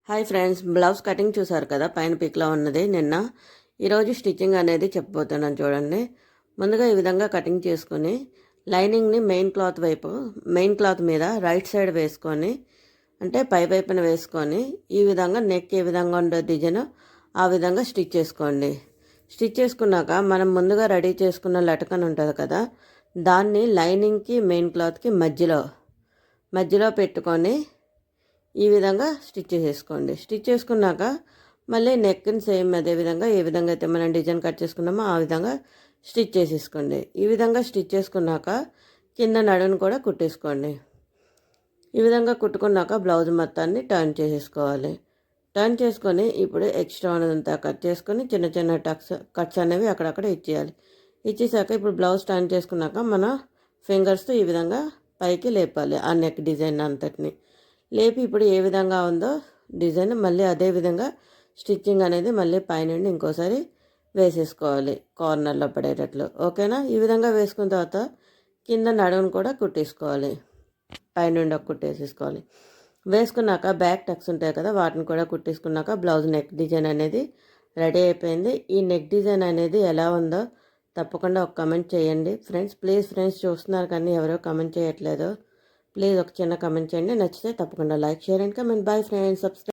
Hi friends, blouse cutting చూసారు కదా, పైన పిక్లో ఉన్నది. ఈరోజు స్టిచ్చింగ్ అనేది చెప్పబోతున్నాను చూడండి. ముందుగా ఈ విధంగా కటింగ్ చేసుకొని లైనింగ్ని మెయిన్ క్లాత్ మీద రైట్ సైడ్ వేసుకొని, అంటే పై వైపున వేసుకొని ఈ విధంగా నెక్ ఏ విధంగా ఉండే డిజైన్ ఆ విధంగా స్టిచ్ చేసుకోండి. స్టిచ్ చేసుకున్నాక మనం ముందుగా రెడీ చేసుకున్న లటకన్ ఉంటుంది కదా, దాన్ని లైనింగ్కి మెయిన్ క్లాత్కి మధ్యలో పెట్టుకొని ఈ విధంగా స్టిచ్ చేసుకోండి. స్టిచ్ చేసుకున్నాక మళ్ళీ నెక్ని సేమ్ అదే విధంగా ఏ విధంగా అయితే మనం డిజైన్ కట్ చేసుకున్నామో ఆ విధంగా స్టిచ్ చేసేసుకోండి. ఈ విధంగా స్టిచ్ చేసుకున్నాక కింద నడును కూడా కుట్టేసుకోండి. ఈ విధంగా కుట్టుకున్నాక బ్లౌజ్ మొత్తాన్ని టర్న్ చేసేసుకోవాలి. టర్న్ చేసుకొని ఇప్పుడు ఎక్స్ట్రా ఉన్నదంతా కట్ చేసుకొని చిన్న చిన్న కట్స్ అనేవి అక్కడక్కడ ఇచ్చేయాలి. ఇచ్చేసాక ఇప్పుడు బ్లౌజ్ టర్న్ చేసుకున్నాక మన ఫింగర్స్తో ఈ విధంగా పైకి లేపాలి ఆ నెక్ డిజైన్ అంతటిని. లేపి ఇప్పుడు ఏ విధంగా ఉందో డిజైన్ మళ్ళీ అదే విధంగా స్టిచ్చింగ్ అనేది మళ్ళీ పైనుండి ఇంకోసారి వేసేసుకోవాలి కార్నర్లో పడేటట్లు. ఓకేనా? ఈ విధంగా వేసుకున్న తర్వాత కింద నడుమును కూడా కుట్టేసుకోవాలి. పైనుండి ఒక కుట్టేసేసుకోవాలి. వేసుకున్నాక బ్యాక్ టక్స్ ఉంటాయి కదా, వాటిని కూడా కుట్టేసుకున్నాక బ్లౌజ్ నెక్ డిజైన్ అనేది రెడీ అయిపోయింది. ఈ నెక్ డిజైన్ అనేది ఎలా ఉందో తప్పకుండా ఒక కమెంట్ చేయండి ఫ్రెండ్స్. ప్లీజ్ ఫ్రెండ్స్, చూస్తున్నారు కానీ ఎవరో కమెంట్ చేయట్లేదు. ప్లీజ్ ఒక చిన్న కమెంట్ చేయండి. నచ్చితే తప్పకుండా like, share and comment. Bye friends, subscribe.